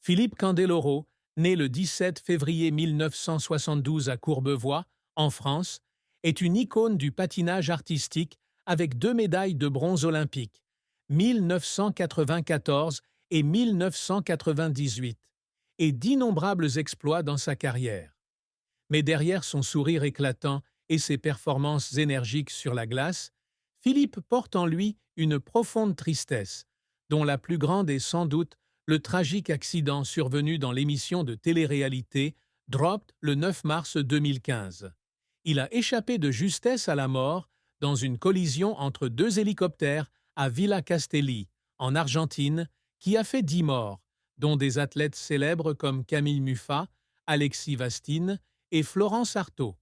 Philippe Candeloro, né le 17 février 1972 à Courbevoie, en France, est une icône du patinage artistique avec 2 médailles de bronze olympiques, 1994 et 1998, et d'innombrables exploits dans sa carrière. Mais derrière son sourire éclatant et ses performances énergiques sur la glace, Philippe porte en lui une profonde tristesse, dont la plus grande est sans doute le tragique accident survenu dans l'émission de télé-réalité Dropped le 9 mars 2015. Il a échappé de justesse à la mort dans une collision entre 2 hélicoptères à Villa Castelli, en Argentine, qui a fait 10 morts, dont des athlètes célèbres comme Camille Muffat, Alexis Vastine et Florence Artaud.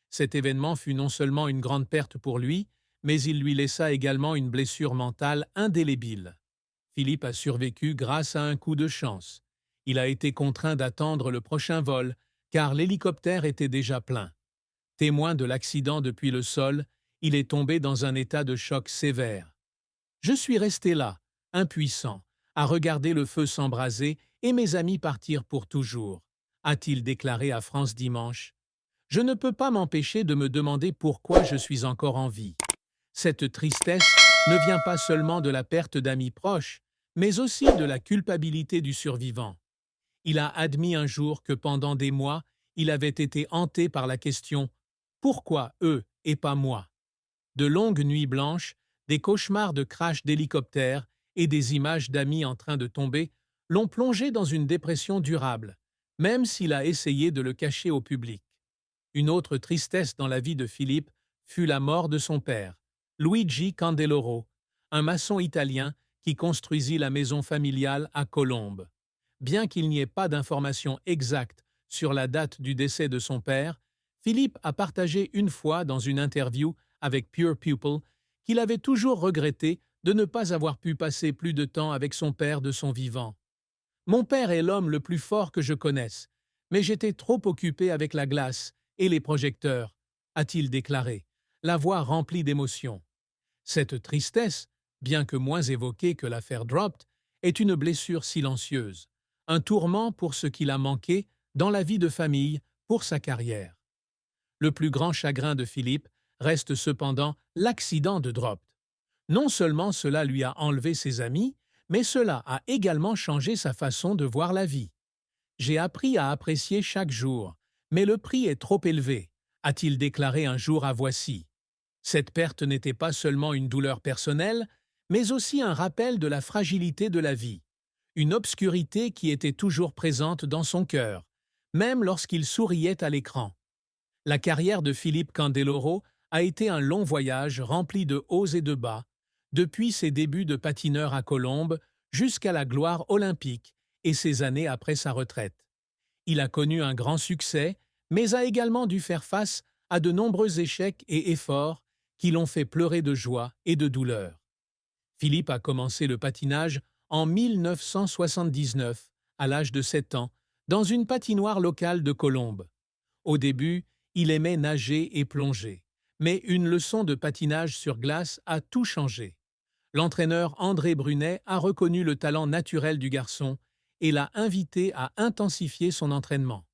Cet événement fut non seulement une grande perte pour lui, mais il lui laissa également une blessure mentale indélébile. Philippe a survécu grâce à un coup de chance. Il a été contraint d'attendre le prochain vol, car l'hélicoptère était déjà plein. Témoin de l'accident depuis le sol, il est tombé dans un état de choc sévère. Je suis resté là, impuissant, à regarder le feu s'embraser et mes amis partir pour toujours, a-t-il déclaré à France Dimanche. Je ne peux pas m'empêcher de me demander pourquoi je suis encore en vie. Cette tristesse ne vient pas seulement de la perte d'amis proches, mais aussi de la culpabilité du survivant. Il a admis un jour que pendant des mois, il avait été hanté par la question « Pourquoi eux et pas moi ?» De longues nuits blanches, des cauchemars de crash d'hélicoptères et des images d'amis en train de tomber l'ont plongé dans une dépression durable, même s'il a essayé de le cacher au public. Une autre tristesse dans la vie de Philippe fut la mort de son père, Luigi Candeloro, un maçon italien qui construisit la maison familiale à Colombes. Bien qu'il n'y ait pas d'informations exactes sur la date du décès de son père, Philippe a partagé une fois dans une interview avec Pure People qu'il avait toujours regretté de ne pas avoir pu passer plus de temps avec son père de son vivant. Mon père est l'homme le plus fort que je connaisse, mais j'étais trop occupé avec la glace et les projecteurs, a-t-il déclaré, la voix remplie d'émotion. Cette tristesse, bien que moins évoquée que l'affaire Dropped, est une blessure silencieuse, un tourment pour ce qu'il a manqué dans la vie de famille pour sa carrière. Le plus grand chagrin de Philippe reste cependant l'accident de Dropped. Non seulement cela lui a enlevé ses amis, mais cela a également changé sa façon de voir la vie. J'ai appris à apprécier chaque jour, mais le prix est trop élevé, a-t-il déclaré un jour à Voici. Cette perte n'était pas seulement une douleur personnelle, mais aussi un rappel de la fragilité de la vie, une obscurité qui était toujours présente dans son cœur, même lorsqu'il souriait à l'écran. La carrière de Philippe Candeloro a été un long voyage rempli de hauts et de bas, depuis ses débuts de patineur à Colombes jusqu'à la gloire olympique et ses années après sa retraite. Il a connu un grand succès, mais a également dû faire face à de nombreux échecs et efforts qui l'ont fait pleurer de joie et de douleur. Philippe a commencé le patinage en 1979, à l'âge de 7 ans, dans une patinoire locale de Colombes. Au début, il aimait nager et plonger, mais une leçon de patinage sur glace a tout changé. L'entraîneur André Brunet a reconnu le talent naturel du garçon et l'a invité à intensifier son entraînement.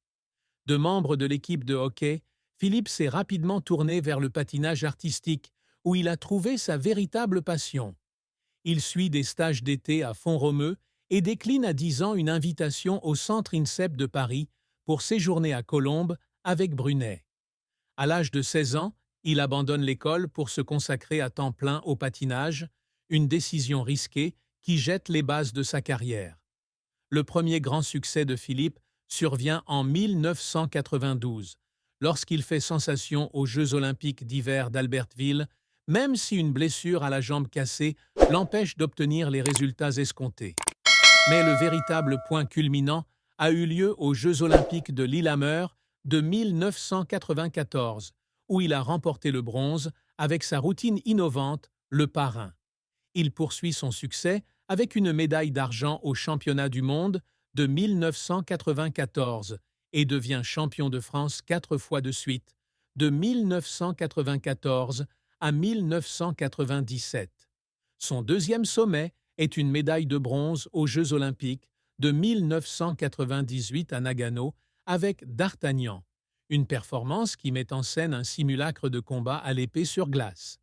De membre de l'équipe de hockey, Philippe s'est rapidement tourné vers le patinage artistique, où il a trouvé sa véritable passion. Il suit des stages d'été à Font-Romeu et décline à 10 ans une invitation au Centre INSEP de Paris pour séjourner à Colombes avec Brunet. À l'âge de 16 ans, il abandonne l'école pour se consacrer à temps plein au patinage, une décision risquée qui jette les bases de sa carrière. Le premier grand succès de Philippe survient en 1992, lorsqu'il fait sensation aux Jeux olympiques d'hiver d'Albertville, même si une blessure à la jambe cassée l'empêche d'obtenir les résultats escomptés. Mais le véritable point culminant a eu lieu aux Jeux olympiques de Lillehammer de 1994, où il a remporté le bronze avec sa routine innovante, le parrain. Il poursuit son succès avec une médaille d'argent aux championnats du monde de 1994 et devient champion de France 4 fois de suite, de 1994 à 1997. Son deuxième sommet est une médaille de bronze aux Jeux olympiques de 1998 à Nagano avec D'Artagnan, une performance qui met en scène un simulacre de combat à l'épée sur glace.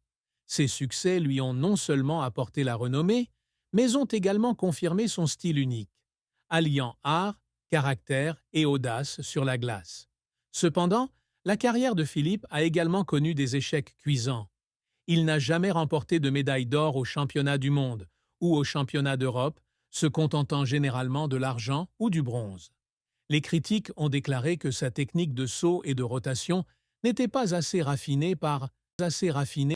Ces succès lui ont non seulement apporté la renommée, mais ont également confirmé son style unique, alliant art, caractère et audace sur la glace. Cependant, la carrière de Philippe a également connu des échecs cuisants. Il n'a jamais remporté de médaille d'or aux championnats du monde ou aux championnats d'Europe, se contentant généralement de l'argent ou du bronze. Les critiques ont déclaré que sa technique de saut et de rotation n'était pas assez raffinée